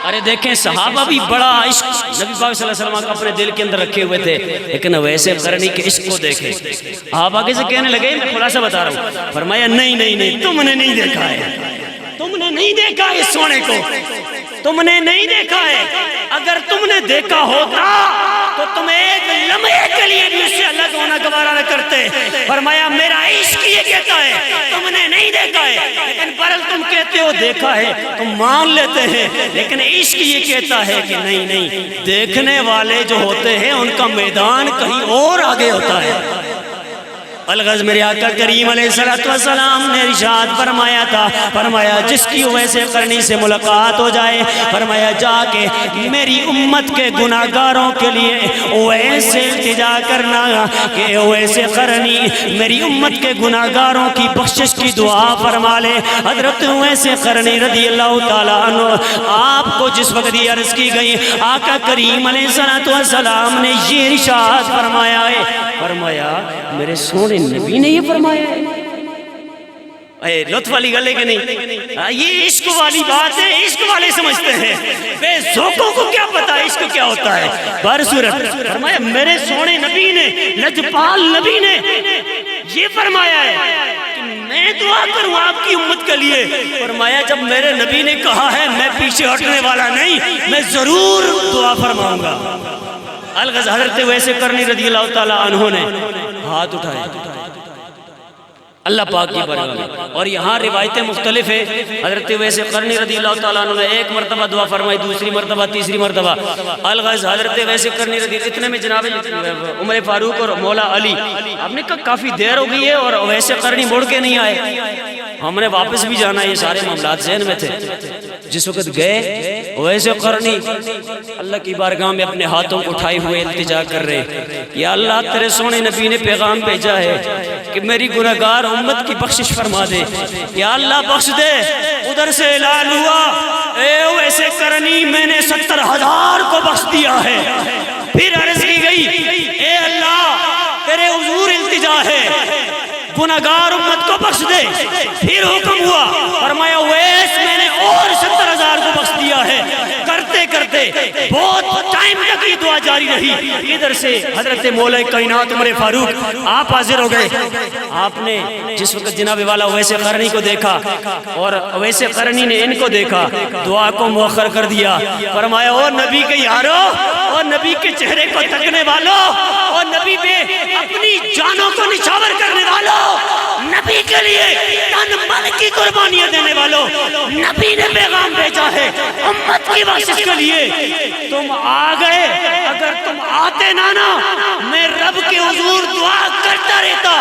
Speaker 1: ارے دیکھیں صحابہ بھی بڑا عشق نبی پاک صلی اللہ علیہ وسلم کا اپنے دل کے اندر رکھے ہوئے تھے، لیکن اویس قرنی کے عشق کو دیکھیں۔ آپ آگے سے کہنے لگے، میں خلاصہ بتا رہا ہوں، فرمایا نہیں تم نے نہیں دیکھا ہے، تم نے نہیں دیکھا اس سونے کو، تم نے نہیں دیکھا ہے۔ اگر تم نے دیکھا ہوتا تو تم ایک لمحے کے لیے بھی اس سے الگ ہونا گوارا نہ کرتے۔ فرمایا میرا عشق یہ کہتا ہے تم نے نہیں دیکھا ہے، لیکن برل تم کہتے ہو دیکھا ہے، تم مان لیتے ہیں، لیکن عشق یہ کہتا ہے کہ نہیں، دیکھنے والے جو ہوتے ہیں ان کا میدان کہیں اور آگے ہوتا ہے۔ الغرض میرے آقا کریم علیہ السلام نے ارشاد فرمایا تھا، فرمایا جس کی اویس قرنی سے ملاقات ہو جائے، فرمایا جا کے میری امت کے گناہگاروں کے لیے اویس سے التجا کرنا کہ اویس قرنی میری امت کے گناہگاروں کی بخشش کی دعا فرما لے۔ حضرت اویس قرنی رضی اللہ تعالیٰ عنہ آپ کو جس وقت یہ عرض کی گئی، آقا کریم علیہ السلام نے یہ ارشاد فرمایا ہے، فرمایا میرے سونے نبی نے یہ فرمایا ہے۔ اے لطف والی گلے کہ نہیں، یہ عشق والی بات ہے، عشق والے سمجھتے ہیں، بے ذوقوں کو کیا پتا عشق کیا ہوتا ہے۔ بہرصورت فرمایا میرے سونے نبی نے، لجپال نبی نے یہ فرمایا ہے کہ میں دعا کروں آپ کی امت کے لیے۔ فرمایا جب میرے نبی نے کہا ہے میں پیچھے ہٹنے والا نہیں، میں ضرور دعا فرماؤں گا۔ الغرض حضرت اویس قرنی رضی اللہ تعالیٰ عنہ نے ہاتھ اٹھائے اللہ پاک کی بارگاہ میں، اور یہاں روایتیں مختلف ہیں۔ حضرت اویس قرنی رضی اللہ تعالیٰ عنہ نے ایک مرتبہ دعا فرمائی، دوسری مرتبہ، تیسری مرتبہ۔ الغرض حضرت اویس قرنی رضی اتنے میں جناب عمر فاروق اور مولا علی، آپ نے کہا کافی دیر ہو گئی ہے اور اویس قرنی مڑ کے نہیں آئے، ہم نے واپس بھی جانا ہے، یہ سارے معاملات ذہن میں تھے۔ جس وقت گئے اویس قرنی اللہ کی بارگاہ میں اپنے ہاتھوں کو اٹھائے ہوئے التجا کر رہے، یا اللہ تیرے سونے نبی نے پیغام بھیجا ہے کہ میری گناہگار امت کی بخشش فرما دے، یا اللہ بخش دے۔ ادھر سے اعلان ہوا اے اویس قرنی میں نے 70,000 کو بخش دیا ہے۔ پھر عرض کی گئی اے اللہ تیرے حضور التجا ہے گناہگار امت کو بخش دے۔ پھر حکم ہوا، فرمایا اویس میں نے اور 70,000 کو بخش دیا ہے۔ کرتے کرتے بہت ٹائم تک یہ دعا جاری رہی۔ ادھر سے حضرت مولا کائنات عمر فاروق آپ حاضر ہو گئے۔ آپ نے جس وقت جناب والا اویس قرنی کو دیکھا اور اویس قرنی نے ان کو دیکھا، دعا کو مؤخر کر دیا۔ فرمایا او نبی کے یارو، اور نبی کے چہرے کو تکنے والوں، اور نبی پہ اپنی جانوں کو نچھاور کرنے والوں، نبی کے لیے تن من کی قربانیاں دینے والوں، نبی نے پیغام بھیجا ہے امت کی بخشش کے لیے۔ تم آ گئے، اگر تم آتے نہ میں رب کے حضور دعا کرتا رہتا،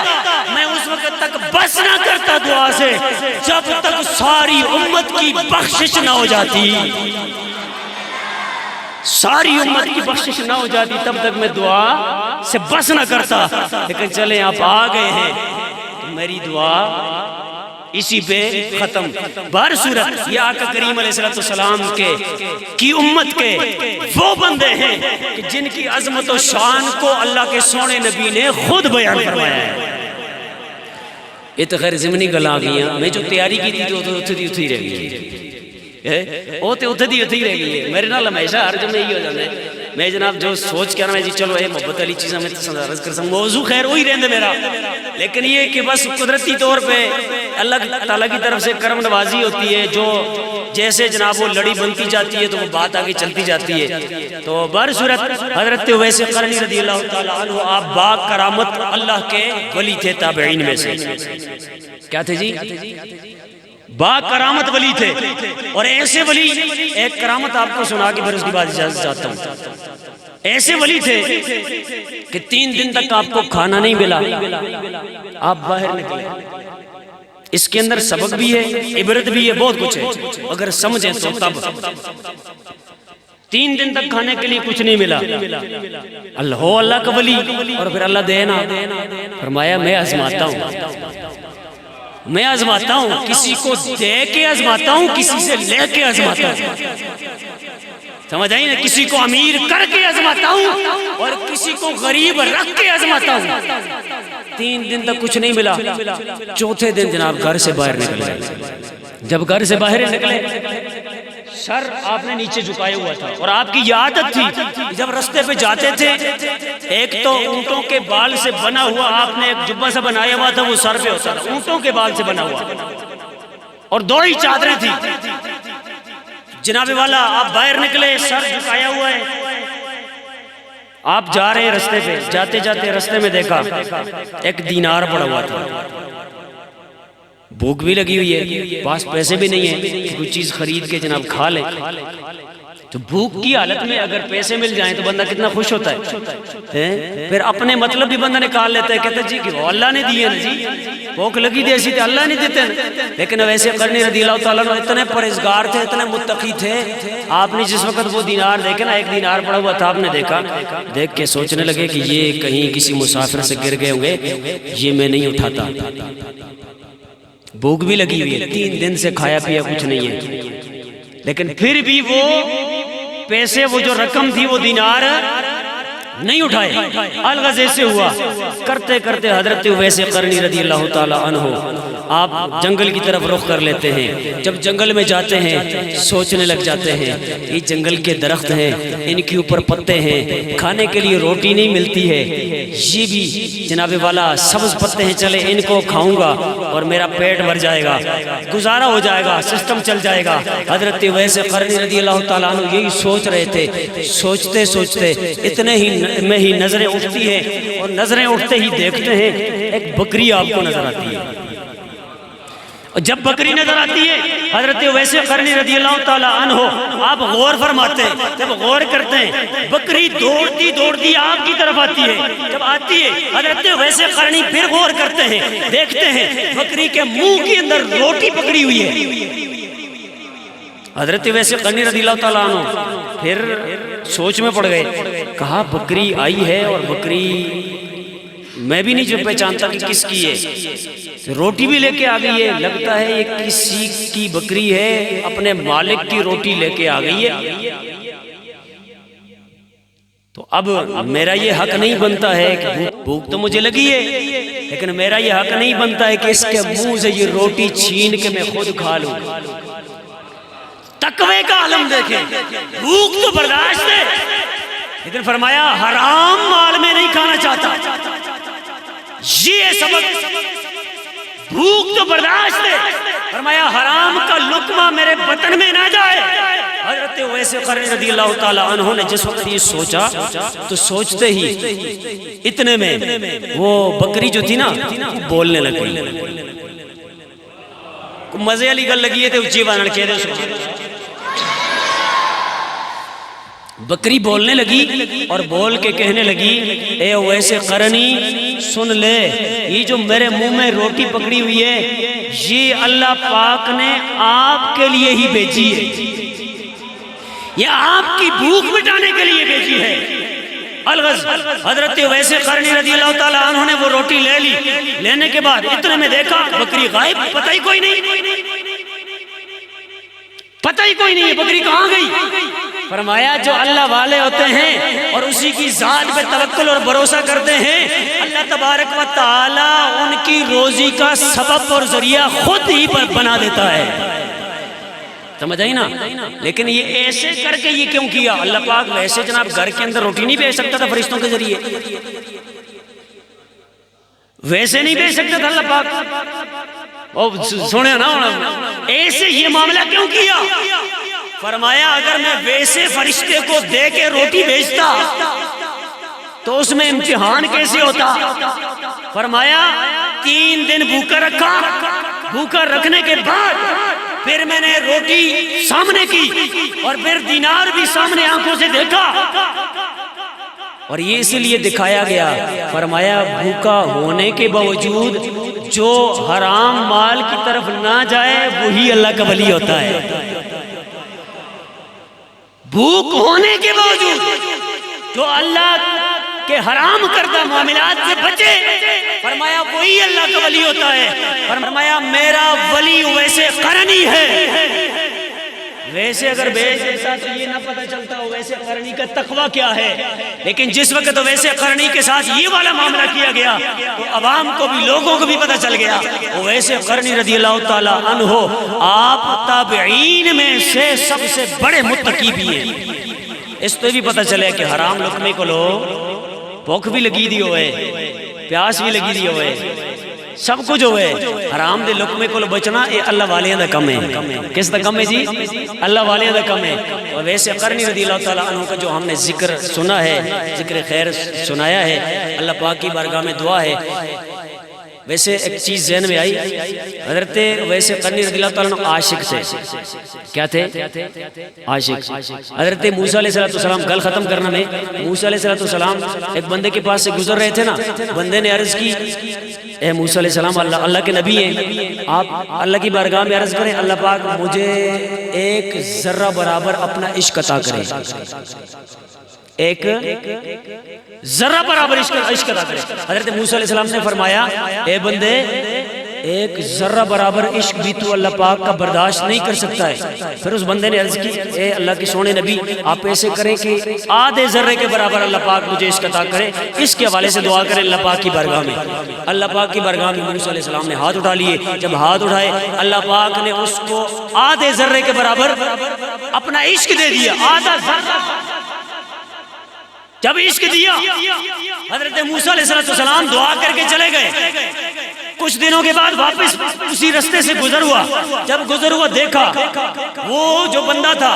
Speaker 1: میں اس وقت تک بس نہ کرتا دعا سے جب تک ساری امت کی بخشش نہ ہو جاتی، ساری امت کی بخشش نہ ہو جاتی تب تک میں دعا سے بس نہ کرتا۔ لیکن چلیں آپ آ گئے ہیں تو میری دعا اسی پہ ختم۔ بہرصورت یہ آقا کریم علیہ السلام کی امت کے وہ بندے ہیں کہ جن کی عظمت و شان کو اللہ کے سونے نبی نے خود بیان فرمایا ہے۔ یہ تو خیر ضمنی گلا گیا، میں جو تیاری کی تھی تو اتھی رہ گئی، وہ تو اتھی رہ گئی ہے۔ میرے نال ہمیشہ ہر جمعے یہ ہو جاتا ہے، میں جناب جو سوچ کے آنا میں جی چلو اے محبت علی چیزیں میں عرض کر سکوں، موضوع خیر وہی رہندے میرا، لیکن یہ کہ بس قدرتی طور پہ اللہ تعالیٰ کی طرف سے کرم نوازی ہوتی ہے، جو جیسے جناب وہ لڑی بنتی جاتی ہے تو وہ بات آگے چلتی جاتی ہے۔ تو بہرصورت حضرت اویس قرنی رضی اللہ تعالیٰ عنہ آپ با کرامت اللہ کے ولی تھے، تابعین میں سے کیا تھے جی؟ با کرامت ولی تھے، اور ایسے ولی، ایک کرامت آپ کو سنا کے پھر اس کی بعد اجازت چاہتا ہوں۔ ایسے ولی تھے کہ 3 دن تک آپ کو کھانا نہیں ملا، آپ باہر نکلے۔ اس کے اندر سبق بھی ہے، عبرت بھی ہے، بہت کچھ ہے اگر سمجھیں تو۔ تب 3 دن تک کھانے کے لیے کچھ نہیں ملا، اللہ کا ولی، اور پھر اللہ دینا فرمایا میں آزماتا ہوں، میں آزماتا ہوں، کسی کو دے کے آزماتا ہوں، کسی سے لے کے آزماتا ہوں، سمجھ آئی نا؟ کسی کو امیر کر کے آزماتا ہوں اور کسی کو غریب رکھ کے آزماتا ہوں۔ 3 دن تک کچھ نہیں ملا، چوتھے دن جناب گھر سے باہر نکلے۔ جب گھر سے باہر نکلے، سر آپ نے نیچے جھکائے ہوا تھا، اور آپ کی یہ عادت تھی جب رستے پہ جاتے تھے، ایک تو اونٹوں کے بال سے بنا ہوا آپ نے ایک جبہ سا بنایا ہوا تھا، وہ سر پہ ہوتا تھا، اونٹوں کے بال سے بنا ہوا، اور 2 ہی چادریں تھی۔ جناب والا آپ باہر نکلے، سر جھکایا ہوا ہے، آپ جا رہے ہیں رستے پہ، جاتے جاتے رستے میں دیکھا ایک دینار پڑا ہوا تھا، بھوک بھی لگی ہوئی ہے، پاس پیسے بھی نہیں ہیں کہ کوئی چیز خرید کے جناب کھا لیں۔ تو بھوک کی حالت میں اگر پیسے مل جائیں تو بندہ کتنا خوش ہوتا ہے، پھر اپنے مطلب بھی بندہ نکال لیتا ہے، کہتا ہے جی کہ وہ اللہ نے دیے نا جی، بھوک لگی تھی ایسی تھی اللہ نہیں دیتے نا۔ لیکن ویسے قرنی رضی اللہ تعالیٰ عنہ اتنے پرہیزگار تھے، اتنے متقی تھے، آپ نے جس وقت وہ دینار دیکھے نا، 1 دینار پڑا ہوا تھا، آپ نے دیکھا، دیکھ کے سوچنے لگے کہ یہ کہیں کسی مسافر سے گر گئے ہوں گے، یہ میں نہیں اٹھاتا۔ بھوک بھی لگی ہوئی ہے، 3 دن سے کھایا پیا کچھ نہیں ہے، لیکن پھر بھی وہ پیسے، وہ جو رقم تھی، وہ دینار نہیں اٹھائے۔ الغزے سے ہوا، کرتے کرتے حضرت اویس قرنی رضی اللہ تعالیٰ عنہ آپ جنگل کی طرف رخ کر لیتے ہیں۔ جب جنگل میں جاتے ہیں سوچنے لگ جاتے ہیں، یہ جنگل کے درخت ہیں، ان کے اوپر پتے ہیں، کھانے کے لیے روٹی نہیں ملتی ہے، یہ بھی جناب والا سبز پتے ہیں، چلے ان کو کھاؤں گا اور میرا پیٹ بھر جائے گا، گزارا ہو جائے گا، سسٹم چل جائے گا۔ حضرت اویس قرنی رضی اللہ تعالیٰ عنہ یہی سوچ رہے تھے، سوچتے سوچتے اتنے ہی میں ہی نظریں اٹھتی ہیں، اور نظریں اٹھتے ہی دیکھتے ہیں ایک بکری آپ کو نظر آتی ہے۔ اور جب بکری نظر آتی ہے حضرت اویس قرنی رضی اللہ تعالیٰ عنہ آپ غور فرماتے ہیں، جب غور کرتے ہیں بکری دوڑتی دوڑتی آپ کی طرف آتی ہے۔ جب آتی ہے حضرت اویس قرنی پھر غور کرتے ہیں، دیکھتے ہیں بکری کے منہ کے اندر روٹی پکڑی ہوئی ہے۔ حضرت اویس قرنی رضی اللہ تعالیٰ عنہ پھر سوچ میں پڑ گئے، کہا بکری آئی ہے اور بکری میں بھی نہیں جو پہچانتا کہ کس کی ہے، روٹی بھی لے کے آ گئی ہے، لگتا ہے یہ کسی کی بکری ہے، اپنے مالک کی روٹی لے کے آ گئی ہے۔ تو اب میرا یہ حق نہیں بنتا ہے کہ بھوک تو مجھے لگی ہے، لیکن میرا یہ حق نہیں بنتا ہے کہ اس کے منہ سے یہ روٹی چھین کے میں خود کھا لوں۔ تقوی کا عالم دیکھیں، بھوک تو برداشت ہے، لیکن فرمایا حرام مال میں نہیں کھانا چاہتا۔ یہ سبق، بھوک تو برداشت ہے، فرمایا حرام کا لقمہ میرے بطن میں نہ جائے۔ حضرت اویس قرنی رضی اللہ تعالیٰ عنہ نے جس وقت یہ سوچا تو سوچتے ہی اتنے میں وہ بکری جو تھی نا بولنے لگی۔ مزے والی گل لگی ہے تو اچھی بانن کہہ دے سبحان اللہ۔ بکری بولنے لگی اور بول کے کہنے لگی، اے اویس قرنی سن لے، یہ جو میرے منہ میں روٹی پکڑی ہوئی ہے یہ اللہ پاک نے آپ کے لیے ہی بھیجی ہے، یہ آپ کی بھوک مٹانے کے لیے بھیجی ہے۔ الغز حضرت اویس قرنی رضی اللہ تعالیٰ عنہ نے وہ روٹی لے لی، لینے کے بعد اتنے میں دیکھا بکری غائب، پتہ ہی کوئی نہیں، پتہ ہی کوئی نہیں ہے بکری کہاں گئی۔ فرمایا جو اللہ والے ہوتے ہیں اور اسی کی ذات پہ توکل اور بھروسہ کرتے ہیں، اللہ تبارک و تعالی ان کی روزی کا سبب اور ذریعہ خود ہی پر بنا دیتا ہے۔ سمجھ آئی نا؟ لیکن یہ ایسے کر کے یہ کیوں کیا؟ اللہ پاک ویسے جناب گھر کے اندر روٹی نہیں بھیج سکتا تھا فرشتوں کے ذریعے، ویسے نہیں بھیج سکتا تھا اللہ پاک، سنے نا ایسے یہ معاملہ کیوں کیا؟ فرمایا اگر میں ویسے فرشتے کو دے کے روٹی بھیجتا تو اس میں امتحان کیسے ہوتا؟ فرمایا 3 دن بھوکا رکھا، بھوکا رکھنے کے بعد پھر میں نے روٹی سامنے کی اور پھر دینار بھی سامنے آنکھوں سے دیکھا، اور یہ اسی لیے دکھایا گیا۔ فرمایا بھوکا ہونے کے باوجود جو حرام مال کی طرف نہ جائے وہی اللہ کا ولی ہوتا ہے۔ بھوک ہونے کے باوجود جو اللہ کے حرام کردہ معاملات سے بچے، فرمایا وہی اللہ کا ولی ہوتا ہے۔ فرمایا میرا ولی اویس قرنی ہے۔ ویسے اگر بھیج دیتا تو یہ نہ پتہ چلتا اویس قرنی کا تقویٰ کیا ہے، لیکن جس وقت اویس قرنی کے ساتھ یہ والا معاملہ کیا گیا تو عوام کو بھی، لوگوں کو بھی پتہ چل گیا اویس قرنی رضی اللہ تعالی عنہ آپ تابعین میں سے سب سے بڑے متقی بھی ہیں۔ اس تو بھی پتہ چلے کہ حرام لقمے کو لو، بھوک بھی لگی دی ہوئے، پیاس بھی لگی دی ہوئے، سب کچھ ہوئے، حرام دے لقمے کو بچنا اے اللہ والیاں دا کم ہے۔ کس دا کم ہے جی؟ اللہ والیاں دا کم ہے۔ اور ویسے قرنی رضی اللہ تعالیٰ عنہ کا جو ہم نے ذکر سنا ہے، ذکر خیر سنایا ہے، اللہ پاک کی بارگاہ میں دعا ہے ویسے ایک چیز ذہن میں آئی، حضرت ویسے قرنی رضی اللہ تعالیٰ عنہ عاشق تھے، کیا تھے؟ عاشق۔ حضرت موسیٰ علیہ السلام گل ختم کرنا میں، موسیٰ علیہ السلام ایک بندے کے پاس سے گزر رہے تھے نا، بندے نے عرض کی اے موسیٰ علیہ السلام، اللہ کے نبی ہیں آپ، اللہ کی بارگاہ میں عرض کریں اللہ پاک مجھے ایک ذرہ برابر اپنا عشق عطا کرے، ایک ذرہ برابر عشق عطا کرے۔ حضرت موسیٰ علیہ السلام نے فرمایا اے بندے ایک ذرہ برابر عشق بھی تو اللہ پاک کا برداشت نہیں کر سکتا ہے۔ پھر اس بندے نے عرض کی اے اللہ کے سونے نبی آپ ایسے کریں کہ آدھے ذرے کے برابر اللہ پاک مجھے عشق عطا کرے، اس کے حوالے سے دعا کریں اللہ پاک کی بارگاہ میں۔ اللہ پاک کی بارگاہ میں موسیٰ علیہ السلام نے ہاتھ اٹھا لیے، جب ہاتھ اٹھائے اللہ پاک نے اس کو آدھے ذرے کے برابر اپنا عشق دے دیا، آدھا ذرہ جب عشق دیا، حضرت موسیٰ علیہ السلام دعا کر کے چلے گئے۔ کچھ دنوں کے بعد واپس اسی رستے سے گزر ہوا، جب گزر ہوا دیکھا وہ جو بندہ تھا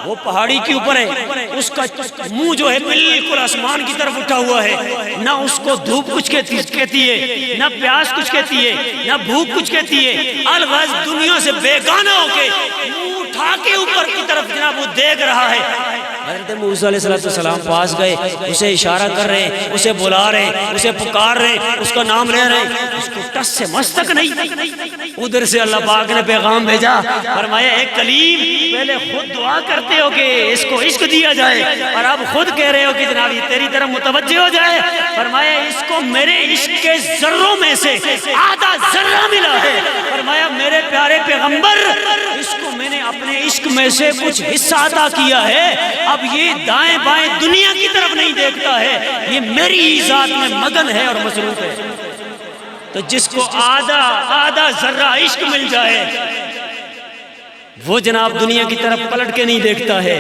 Speaker 1: وہ پہاڑی کے اوپر ہے، اس کا منہ جو ہے بالکل آسمان کی طرف اٹھا ہوا ہے، نہ اس کو دھوپ کچھ کہتی ہے، نہ پیاس کچھ کہتی ہے، نہ بھوک کچھ کہتی ہے، الغرض دنیا سے بیگانہ ہو کے منہ اٹھا کے اوپر کی طرف جناب وہ دیکھ رہا ہے۔ حضرت موسیٰ علیہ السلام پاس گئے، اسے اشارہ کر رہے ہیں، اسے بلا رہے ہیں، اسے پکار رہے ہیں، اس کا نام لے رہے ہیں، اس کو ٹس سے مس تک نہیں۔ ادھر سے اللہ پاک نے پیغام بھیجا، فرمایا اے کلیم پہلے خود دعا کرتے ہو کہ اس کو عشق دیا جائے، اور اب خود کہہ رہے ہو کہ جناب یہ تیری طرف متوجہ ہو جائے۔ فرمایا اس کو میرے عشق کے ذروں میں سے آدھا ذرہ ملا ہے۔ فرمایا میرے پیارے پیغمبر اس کو میں نے اپنے عشق میں سے کچھ حصہ عطا کیا ہے، اب یہ دائیں بائیں دنیا کی طرف نہیں دیکھتا ہے، یہ میری ذات میں مگن ہے اور مصروف ہے۔ تو جس کو آدھا ذرہ عشق مل جائے وہ جناب دنیا کی طرف پلٹ کے نہیں دیکھتا ہے،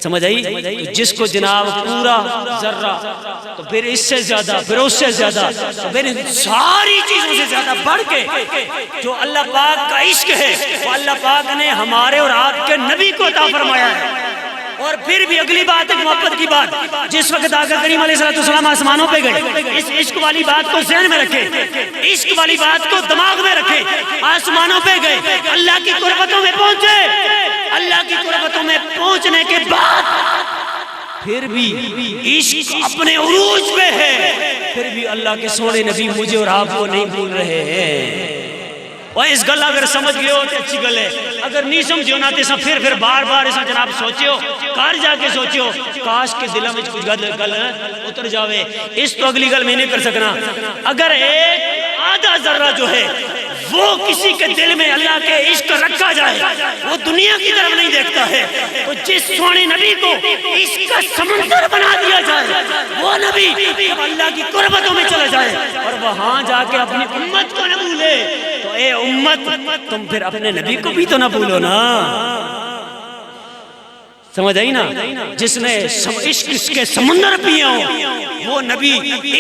Speaker 1: سمجھ آئی؟ جس کو جناب پورا ذرہ، تو پھر اس سے زیادہ، پھر اس سے زیادہ، تو پھر ساری چیزوں سے زیادہ بڑھ کے جو اللہ پاک کا عشق ہے وہ اللہ پاک نے ہمارے اور آپ کے نبی کو عطا فرمایا ہے۔ اور پھر بھی اگلی بات ہے محبت کی بات، جس وقت آقا کریم علیہ السلام آسمانوں پہ گئے، اس عشق والی بات کو ذہن میں رکھیں، عشق والی بات کو دماغ میں رکھیں، آسمانوں پہ گئے، اللہ کی قربتوں میں پہنچے، اللہ کی قربتوں میں پہنچنے کے بعد پھر بھی عشق اپنے عروج پہ ہے، پھر بھی اللہ کے سونے نبی مجھے اور آپ کو نہیں بھول رہے ہیں۔ اور اس گل اگر سمجھ گئے ہو تو اچھی گل ہے، اگر نہیں سمجھے ہو نہ تو پھر بار بار ایسا جناب سوچے ہو، کار جا کے سوچے ہو، کاش کے دلوں میں کچھ گل اتر جاوے۔ اس تو اگلی گل میں نہیں کر سکنا۔ اگر ایک آدھا ذرہ جو ہے وہ کسی کے دل میں اللہ کے عشق رکھا جائے، وہ دنیا کی طرف نہیں دیکھتا ہے، تو جس سونے نبی کو عشق کا سمندر بنا دیا جائے، وہ نبی جب اللہ کی قربتوں میں چلا جائے اور وہاں جا کے اپنی امت کو نہ بھولے، تو اے امت تم پھر اپنے نبی کو بھی تو نہ بھولو نا، سمجھ آئی نا؟ جس نے عشق کے سمندر پیا ہو وہ نبی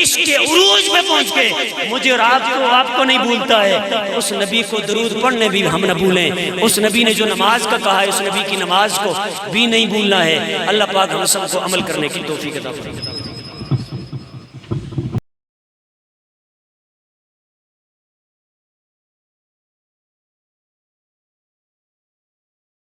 Speaker 1: عشق کے عروج پہ پہنچ کے مجھے اور آپ کو نہیں بھولتا ہے، اس نبی کو درود پڑھنے بھی ہم نہ بھولیں، اس نبی نے جو نماز کا کہا ہے اس نبی کی نماز کو بھی نہیں بھولنا ہے۔ اللہ پاک ہم سب کو عمل کرنے کی توفیق عطا فرمائے۔